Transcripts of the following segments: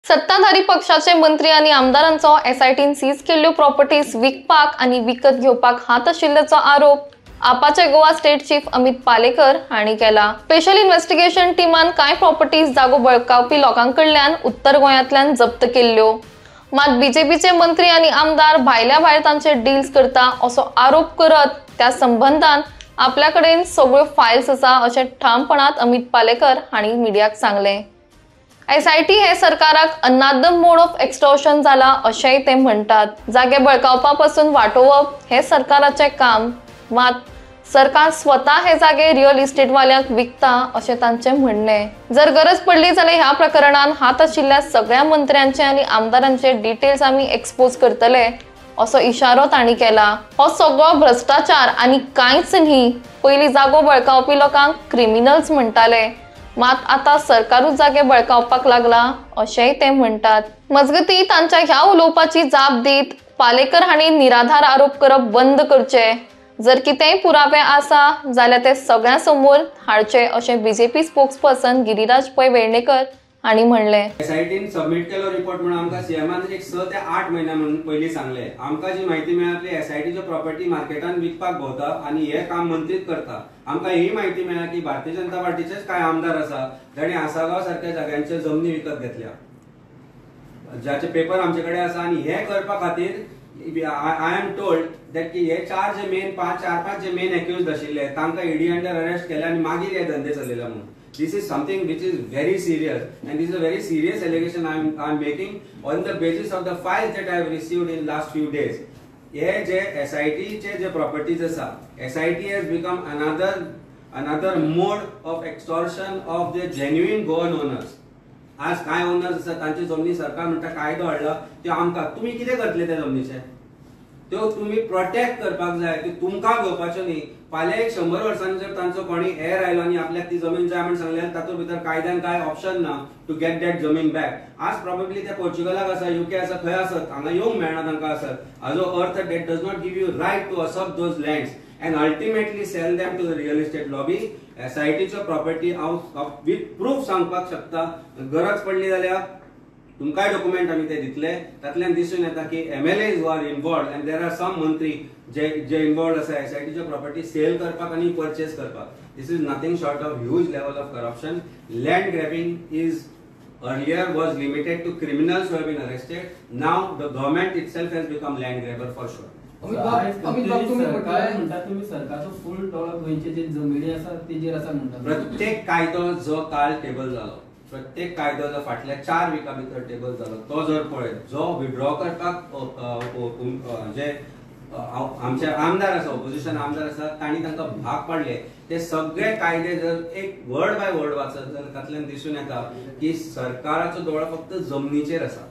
सत्ताधारी पक्षाचे मंत्री आणि आमदारांचो एसआयटीन सीज केल्ल्यो प्रॉपर्टीज विकपाक आणि विकत घेवपाक हात आशिल्ल्याचो आरोप आपाचे गोवा स्टेट चीफ अमित पालेकर हांणी केला। स्पेशल इन्व्हेस्टिगेशन टीमान कांय प्रॉपर्टीज जागो बळकावपी लोकांकडल्यान उत्तर गोंयांतल्यान जप्त केल्ल्यो। मात बीजेपीचे मंत्री आणि आमदार भायल्या भायर तांचे डील्स करता असो आरोप करत त्या संबंधान आपल्याकडेन सगळ्यो फायल्स आसा अशें ठामपणात अमित पालेकर हांणी मिडियाक सांगले। एसआयटी हे सरकाराक अनादर मोड ऑफ एक्सटॉर्शन जाला अशेंय ते म्हणतात। जागे बळकावपापासून वाटोवप हे सरकाराचे काम, मात सरकार स्वता हे जागे रियल इस्टेट वाल्यांक विकता अशें तांचे म्हणणे। जर गरज पडली जाल्यार ह्या प्रकरणात हात आशिल्ल्या सगळ्या मंत्र्यांचे आणि आमदारांचे डिटेल्स आमी एक्सपोज करतले असो इशारो तांणी केला। हो सगळो भ्रष्टाचार आणि कांयच न्ही। पयलीं जागो बळकावपी लोकांक क्रिमिनल्स म्हणटाले, मात आता सरकारूच जागे बळकावपाक लागला अशेंय ते म्हणतात। मजगती तांच्या ह्या उलोवपाची जाप दीत पालेकर हांणी निराधार आरोप करप बंद करचे। जर कितेंय पुरावे आसा जाल्यार ते सगळ्यां समोर हाडचे अशें बीजेपी स्पोक्सपर्सन गिरीराज पै वेर्णेकर हांणी म्हणले। एसआयटीन सबमिट केलो रिपोर्ट म्हणून आमकां सीएमान एक 6 ते 8 म्हयने म्हणून पयलीं सांगले। आमकां जी म्हायती मेळ्ळी एसआयटीच्यो प्रॉपर्टी मार्केटान विकपाक भोंवता आणि हे काम मंत्रीच करता। आमकां ही म्हायती मेळ्ळा की भारतीय जनता पार्टीचेच कांय आमदार आसा जाणी आसागांव सारख्या जाग्यांचे जमनी विकत घेतल्या, ज्याचे पेपर आमचे कडेन आसा। आणि हे करपा खातीर I am told that की हे 4 जे मेन 4-5 जे मेन एक्युज्ड आशिल्ले तांकां ईडी अंडर अरेस्ट केले आणि मागीर हे धंदे चलयले म्हणून। This is something which is very serious, and this is a very serious allegation I am making on the basis of the files that I have received in last few days. हे जे SIT चे जे properties आसा, SIT has become another mode of extortion of the genuine Goan owners. आज काय owners आसा तांची जमनी सरकार म्हणटा कायदो हाडला, ते आमकां तुमी कितें करतले त्या जमनीचे? त्यो तुम्ही प्रोटेक्ट करपाक जाय, की तुमकां घेवपाच्यो न्ही। फाल्यां 100 वर्सांनी जर तांचो कोणी हेर आयलो आनी आपल्याक ती जमीन जाय म्हणून सांगल्यार तातूंत भितर कायद्यान काय ऑप्शन ना टू गेट दॅट जमीन बॅक। आज प्रोबेबली ते पोर्चुगलाक आसा, यूके आसा, खंय आसत, हांगा येवंक मेळना तांकां आसत। हाजो अर्थ that does not give you right to usurp those lands and ultimately sell them to the real estate lobby. SIT च्या प्रॉपर्टी विथ प्रूफ सांगपाक शकता, गरज पडली जाल्यार तुमकांय डॉक्युमेंट आमी ते दितले। तातल्यान दिसून येता की MLAs who are involved and there are some मंत्री जे इन्वॉल्वड आसा SIT च्या प्रॉपर्टी सेल करपाक आणि परचेस करपाक। This is nothing short of huge level of corruption. Land grabbing is earlier was limited to criminals who have been arrested. Now the government itself has become land grabber for sure. प्रत्येक कायदो जो काल table जालो, प्रत्येक कायदो जो फाटल्या 4 विका भितर टेबल जालो, तो जर पळयत, जो विड्रॉ करपाक जे आमचे आमदार आसा, ऑपोजिशन आमदार आसा, तांणी तांकां भाग पाडले, ते सगळे कायदे जर एक वर्ड बाय वर्ड वाचत जाल्यार तातल्यान दिसून येता की सरकाराचो दोळो फक्त जमनीचेर आसा।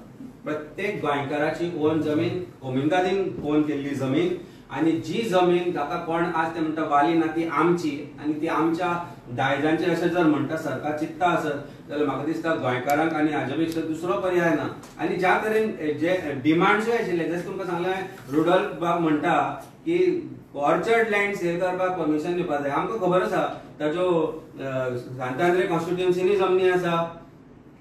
प्रत्येक गोंयकाराची ओन जमीन, कोमिंदादीन ओन केल्ली जमीन, आणि जी जमीन ताका कोण आज ते म्हणटा वाली ना ती आमची, आणि ती आमच्या दायजांची अशें जर म्हणटा सरकार चित्ता आसत जाल्यार म्हाका दिसता गोंयकारांक आनी हाजे पेक्षा दुसरो पर्याय ना। आणि ज्या तरेन जे डिमांड्सूय आशिल्ले, जशें तुमकां सांगलें रुडॉल्फ बाब म्हणटा की ऑर्चर्ड लँड सेल करपाक परमिशन दिवपाक जाय। आमकां खबर आसा ताज्यो सांतांद्रे कॉन्स्टिट्युएन्सीनी जमनी आसा,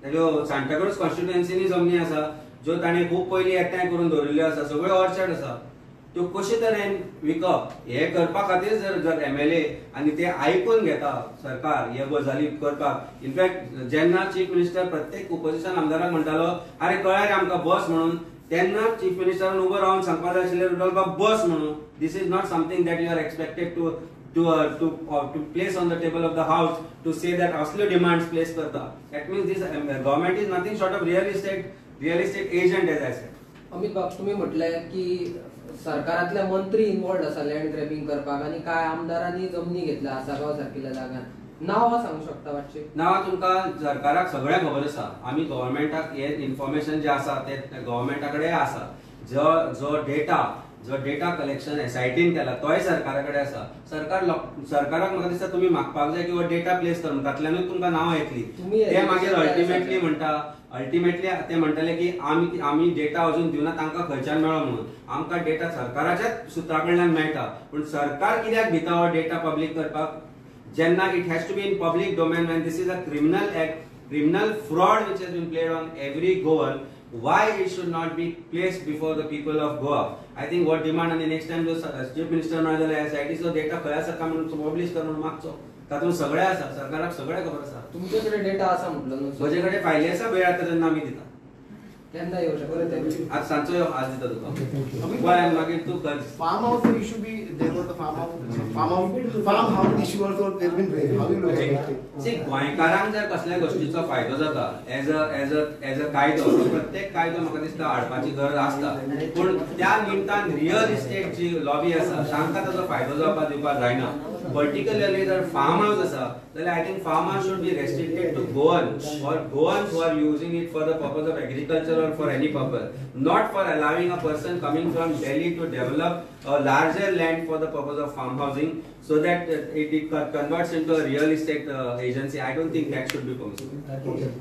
ताज्यो सांताक्रूज कॉन्स्टिट्युएन्सीनी जमनी आसा, ज्यो ताणें खूब पयलीं एकठांय करून दवरिल्ल्यो आसा, सगळ्यो ऑर्चर्ड आसा। त्यो कशे तरेन विकप हे करपा खातीर जर MLA आनी ते आयकून घेता सरकार हे गजाली करपाक। इनफॅक्ट जेन्ना चीफ मिनिस्टर प्रत्येक ऑपोजिशन आमदाराक म्हणटालो अरे कळ्ळें रे आमकां बस म्हणून, तेन्ना चीफ मिनिस्टरान उबो रावन सांगपाक जाय आशिल्लें रुडॉल्फ बाब बस म्हणून। This is not something that you are expected to place on the table of the house to say that असल्यो डिमांड्स प्लेस करता। That means this government is nothing short of real estate agent as I said. Amit बाब, तुम्ही म्हटले की सरकारातले मंत्री involved आसा land grabbing करपाक, आणि काय आमदारांनी जमनी घेतल्या आसागांव सारकिल्या जाग्यात। नांवां सांगू शकता मातशें? नांवां तुमकां सरकाराक सगळें खबर आसा। आमी गव्हर्नमेंटाक हे इन्फॉर्मेशन जे आसा ते गव्हर्नमेंटा कडेन आसा। जो डेटा कलेक्शन SITन केला तोय सरकारा कडेन आसा। सरकाराक म्हाका दिसता तुम्ही मागपाक जाय की डेटा प्लेस कर, तातल्यानूच तुमकां नांवां येतली। ते मागीर अल्टिमेटली ते म्हणटले की आमी डेटा अजून दिवना, तांकां खंयच्यान मेळ्ळो म्हणून। आमकां डेटा सरकाराच्याच सुत्रा कडल्यान मेळटा, पूण सरकार कित्याक भिता हो डेटा पब्लीक करपाक? जेन्ना it has to be in public domain, when this is a criminal act, criminal fraud which has been played on every Goan, why it should not be placed before the people of Goa. I think what demand आणि next time जो chief minister म्हणाले जाल्यार SIT चो data खंय आसा काय म्हणून publish करून मागचो. तातूंत सगळे आसा, सरकाराक सगळे खबर आसा. तुमच्याकडे डेटा असा म्हटलं न्हू. म्हजे कडेन फायली आसा, वेळ आता तेन्ना आमी दिता. केन्ना येऊ शकता? आज सांजचो यो, आज दिता तुका. गोंयान मागीर तूं कर. Farm house issue be there was the farm house issue also there been raised. How you look at it? See, गोंयकारांक जर कसल्या गोष्टीचो फायदो जाता एज अ कायदो, प्रत्येक कायदो म्हाका दिसता हाडपाची गरज आसता, पूण त्या निमतान रियल इस्टेट जी लॉबी आसा तांकां ताचो फायदो जावपाक दिवपाक जायना. पर्टिक्युलरली जर फार्म हाऊस आसा जाल्यार I think farm house should be restricted to Goans or Goans who are using it for the purpose of agriculture or for any purpose, not for allowing a person coming from Delhi to develop a larger land for the purpose of farm housing so that it converts into a real estate agency. I don't think that should be possible.